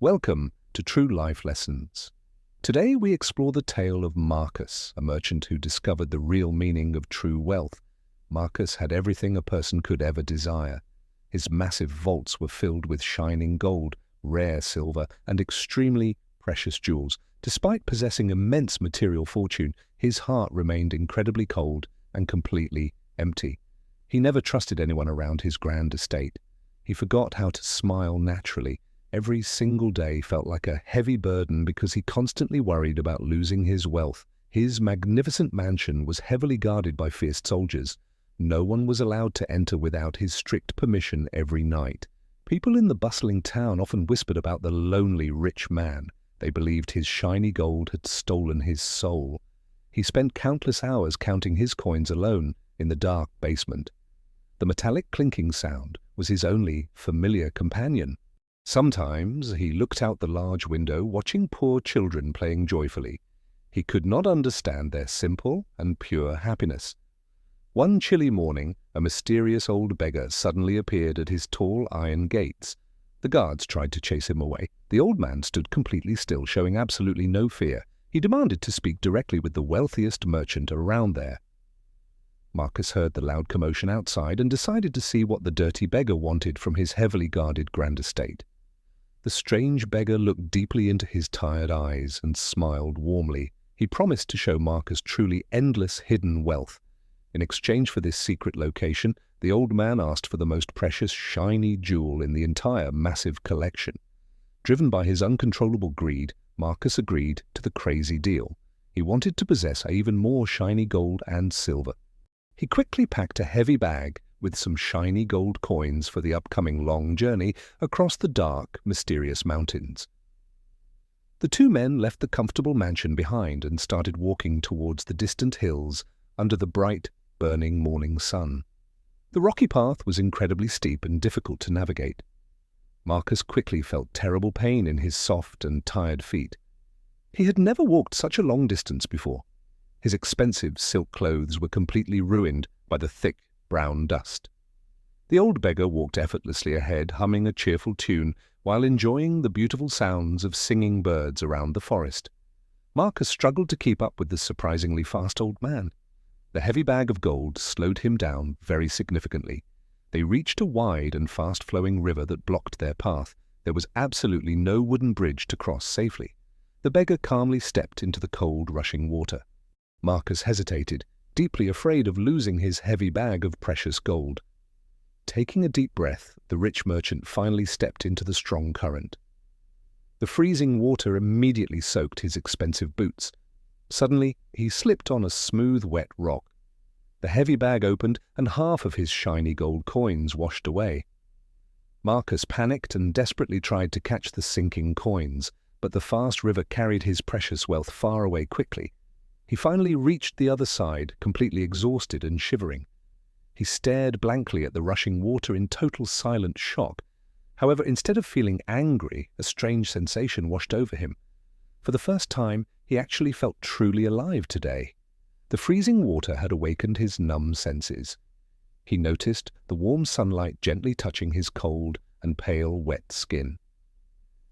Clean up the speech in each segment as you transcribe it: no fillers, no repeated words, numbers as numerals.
Welcome to True Life Lessons. Today we explore the tale of Marcus, a merchant who discovered the real meaning of true wealth. Marcus had everything a person could ever desire. His massive vaults were filled with shining gold, rare silver, and extremely precious jewels. Despite possessing immense material fortune, his heart remained incredibly cold and completely empty. He never trusted anyone around his grand estate. He forgot how to smile naturally. Every single day felt like a heavy burden because he constantly worried about losing his wealth. His magnificent mansion was heavily guarded by fierce soldiers. No one was allowed to enter without his strict permission every night. People in the bustling town often whispered about the lonely rich man. They believed his shiny gold had stolen his soul. He spent countless hours counting his coins alone in the dark basement. The metallic clinking sound was his only familiar companion. Sometimes he looked out the large window, watching poor children playing joyfully. He could not understand their simple and pure happiness. One chilly morning, a mysterious old beggar suddenly appeared at his tall iron gates. The guards tried to chase him away. The old man stood completely still, showing absolutely no fear. He demanded to speak directly with the wealthiest merchant around there. Marcus heard the loud commotion outside and decided to see what the dirty beggar wanted from his heavily guarded grand estate. The strange beggar looked deeply into his tired eyes and smiled warmly. He promised to show Marcus truly endless hidden wealth. In exchange for this secret location, the old man asked for the most precious shiny jewel in the entire massive collection. Driven by his uncontrollable greed, Marcus agreed to the crazy deal. He wanted to possess even more shiny gold and silver. He quickly packed a heavy bag with some shiny gold coins for the upcoming long journey across the dark, mysterious mountains. The two men left the comfortable mansion behind and started walking towards the distant hills under the bright, burning morning sun. The rocky path was incredibly steep and difficult to navigate. Marcus quickly felt terrible pain in his soft and tired feet. He had never walked such a long distance before. His expensive silk clothes were completely ruined by the thick, brown dust. The old beggar walked effortlessly ahead, humming a cheerful tune while enjoying the beautiful sounds of singing birds around the forest. Marcus struggled to keep up with the surprisingly fast old man. The heavy bag of gold slowed him down very significantly. They reached a wide and fast-flowing river that blocked their path. There was absolutely no wooden bridge to cross safely. The beggar calmly stepped into the cold, rushing water. Marcus hesitated, deeply afraid of losing his heavy bag of precious gold. Taking a deep breath, the rich merchant finally stepped into the strong current. The freezing water immediately soaked his expensive boots. Suddenly, he slipped on a smooth, wet rock. The heavy bag opened, and half of his shiny gold coins washed away. Marcus panicked and desperately tried to catch the sinking coins, but the fast river carried his precious wealth far away quickly. He finally reached the other side, completely exhausted and shivering. He stared blankly at the rushing water in total silent shock. However, instead of feeling angry, a strange sensation washed over him. For the first time, he actually felt truly alive today. The freezing water had awakened his numb senses. He noticed the warm sunlight gently touching his cold and pale, wet skin.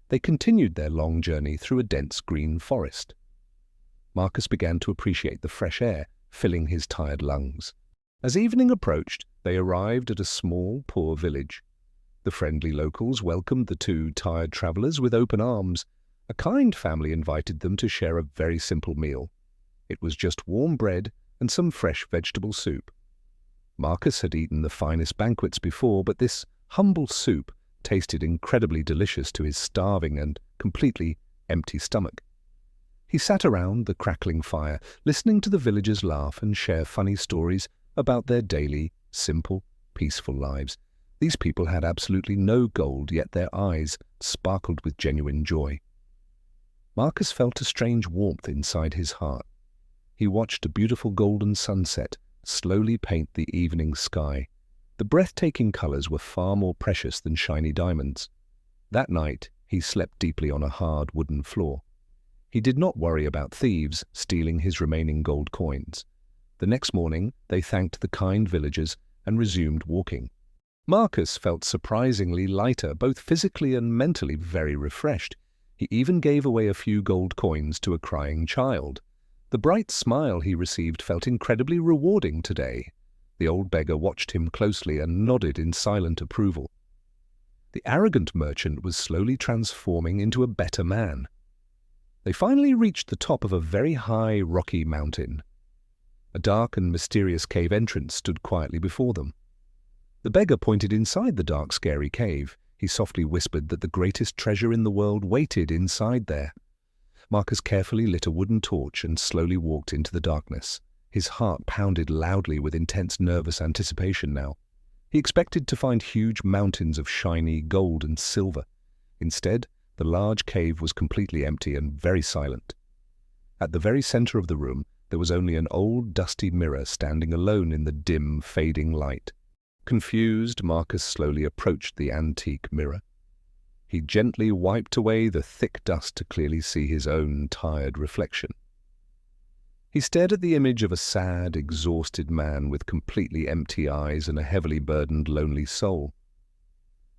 They continued their long journey through a dense green forest. Marcus began to appreciate the fresh air filling his tired lungs. As evening approached, they arrived at a small, poor village. The friendly locals welcomed the two tired travelers with open arms. A kind family invited them to share a very simple meal. It was just warm bread and some fresh vegetable soup. Marcus had eaten the finest banquets before, but this humble soup tasted incredibly delicious to his starving and completely empty stomach. He sat around the crackling fire, listening to the villagers laugh and share funny stories about their daily, simple, peaceful lives. These people had absolutely no gold, yet their eyes sparkled with genuine joy. Marcus felt a strange warmth inside his heart. He watched a beautiful golden sunset slowly paint the evening sky. The breathtaking colors were far more precious than shiny diamonds. That night, he slept deeply on a hard wooden floor. He did not worry about thieves stealing his remaining gold coins. The next morning, they thanked the kind villagers and resumed walking. Marcus felt surprisingly lighter, both physically and mentally very refreshed. He even gave away a few gold coins to a crying child. The bright smile he received felt incredibly rewarding today. The old beggar watched him closely and nodded in silent approval. The arrogant merchant was slowly transforming into a better man. They finally reached the top of a very high, rocky mountain. A dark and mysterious cave entrance stood quietly before them. The beggar pointed inside the dark, scary cave. He softly whispered that the greatest treasure in the world waited inside there. Marcus carefully lit a wooden torch and slowly walked into the darkness. His heart pounded loudly with intense nervous anticipation now. He expected to find huge mountains of shiny gold and silver. Instead, the large cave was completely empty and very silent. At the very center of the room, there was only an old, dusty mirror standing alone in the dim, fading light. Confused, Marcus slowly approached the antique mirror. He gently wiped away the thick dust to clearly see his own tired reflection. He stared at the image of a sad, exhausted man with completely empty eyes and a heavily burdened, lonely soul.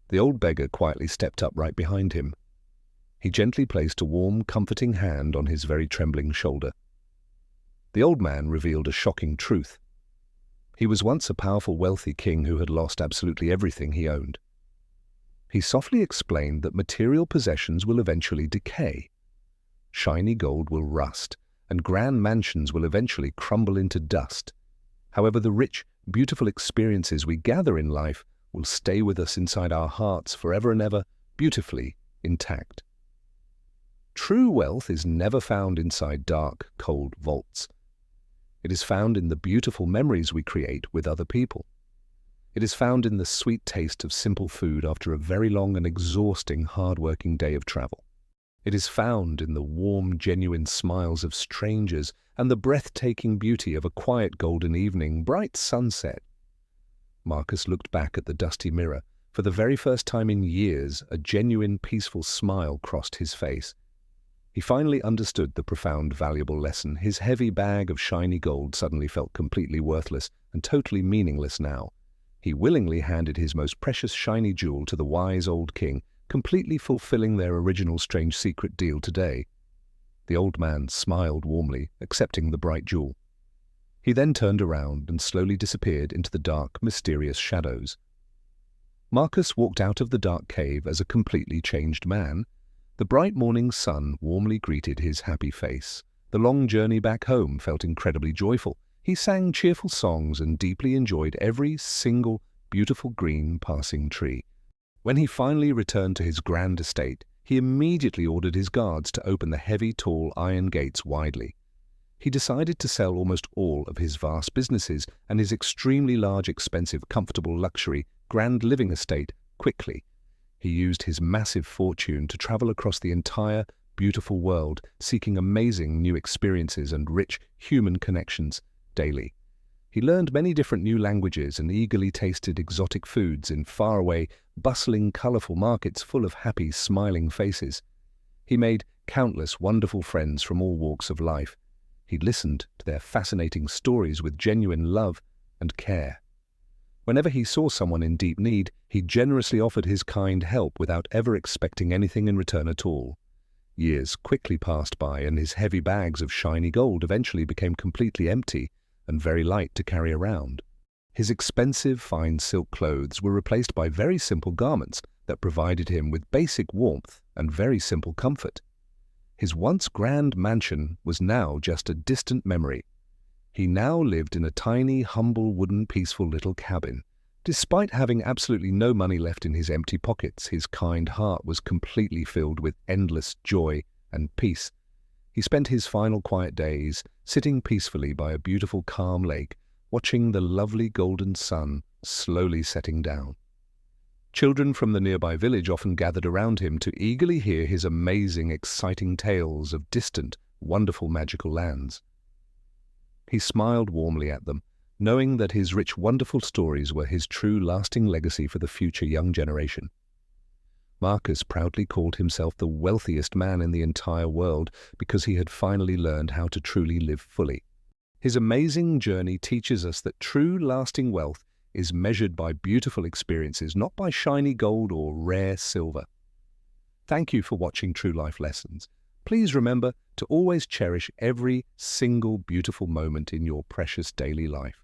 The old beggar quietly stepped up right behind him. He gently placed a warm, comforting hand on his very trembling shoulder. The old man revealed a shocking truth. He was once a powerful, wealthy king who had lost absolutely everything he owned. He softly explained that material possessions will eventually decay. Shiny gold will rust, and grand mansions will eventually crumble into dust. However, the rich, beautiful experiences we gather in life will stay with us inside our hearts forever and ever, beautifully intact. True wealth is never found inside dark, cold vaults. It is found in the beautiful memories we create with other people. It is found in the sweet taste of simple food after a very long and exhausting, hard-working day of travel. It is found in the warm, genuine smiles of strangers and the breathtaking beauty of a quiet golden evening, bright sunset. Marcus looked back at the dusty mirror. For the very first time in years, a genuine, peaceful smile crossed his face. He finally understood the profound, valuable lesson. His heavy bag of shiny gold suddenly felt completely worthless and totally meaningless now. He willingly handed his most precious shiny jewel to the wise old king, completely fulfilling their original strange secret deal today. The old man smiled warmly, accepting the bright jewel. He then turned around and slowly disappeared into the dark, mysterious shadows. Marcus walked out of the dark cave as a completely changed man. The bright morning sun warmly greeted his happy face. The long journey back home felt incredibly joyful. He sang cheerful songs and deeply enjoyed every single beautiful green passing tree. When he finally returned to his grand estate, he immediately ordered his guards to open the heavy, tall iron gates widely. He decided to sell almost all of his vast businesses and his extremely large, expensive, comfortable, luxury, grand living estate quickly. He used his massive fortune to travel across the entire, beautiful world, seeking amazing new experiences and rich human connections daily. He learned many different new languages and eagerly tasted exotic foods in faraway, bustling, colorful markets full of happy, smiling faces. He made countless wonderful friends from all walks of life. He listened to their fascinating stories with genuine love and care. Whenever he saw someone in deep need, he generously offered his kind help without ever expecting anything in return at all. Years quickly passed by, and his heavy bags of shiny gold eventually became completely empty and very light to carry around. His expensive, fine silk clothes were replaced by very simple garments that provided him with basic warmth and very simple comfort. His once grand mansion was now just a distant memory. He now lived in a tiny, humble, wooden, peaceful little cabin. Despite having absolutely no money left in his empty pockets, his kind heart was completely filled with endless joy and peace. He spent his final quiet days sitting peacefully by a beautiful, calm lake, watching the lovely golden sun slowly setting down. Children from the nearby village often gathered around him to eagerly hear his amazing, exciting tales of distant, wonderful, magical lands. He smiled warmly at them, knowing that his rich, wonderful stories were his true, lasting legacy for the future young generation. Marcus proudly called himself the wealthiest man in the entire world because he had finally learned how to truly live fully. His amazing journey teaches us that true, lasting wealth is measured by beautiful experiences, not by shiny gold or rare silver. Thank you for watching True Life Lessons. Please remember to always cherish every single beautiful moment in your precious daily life.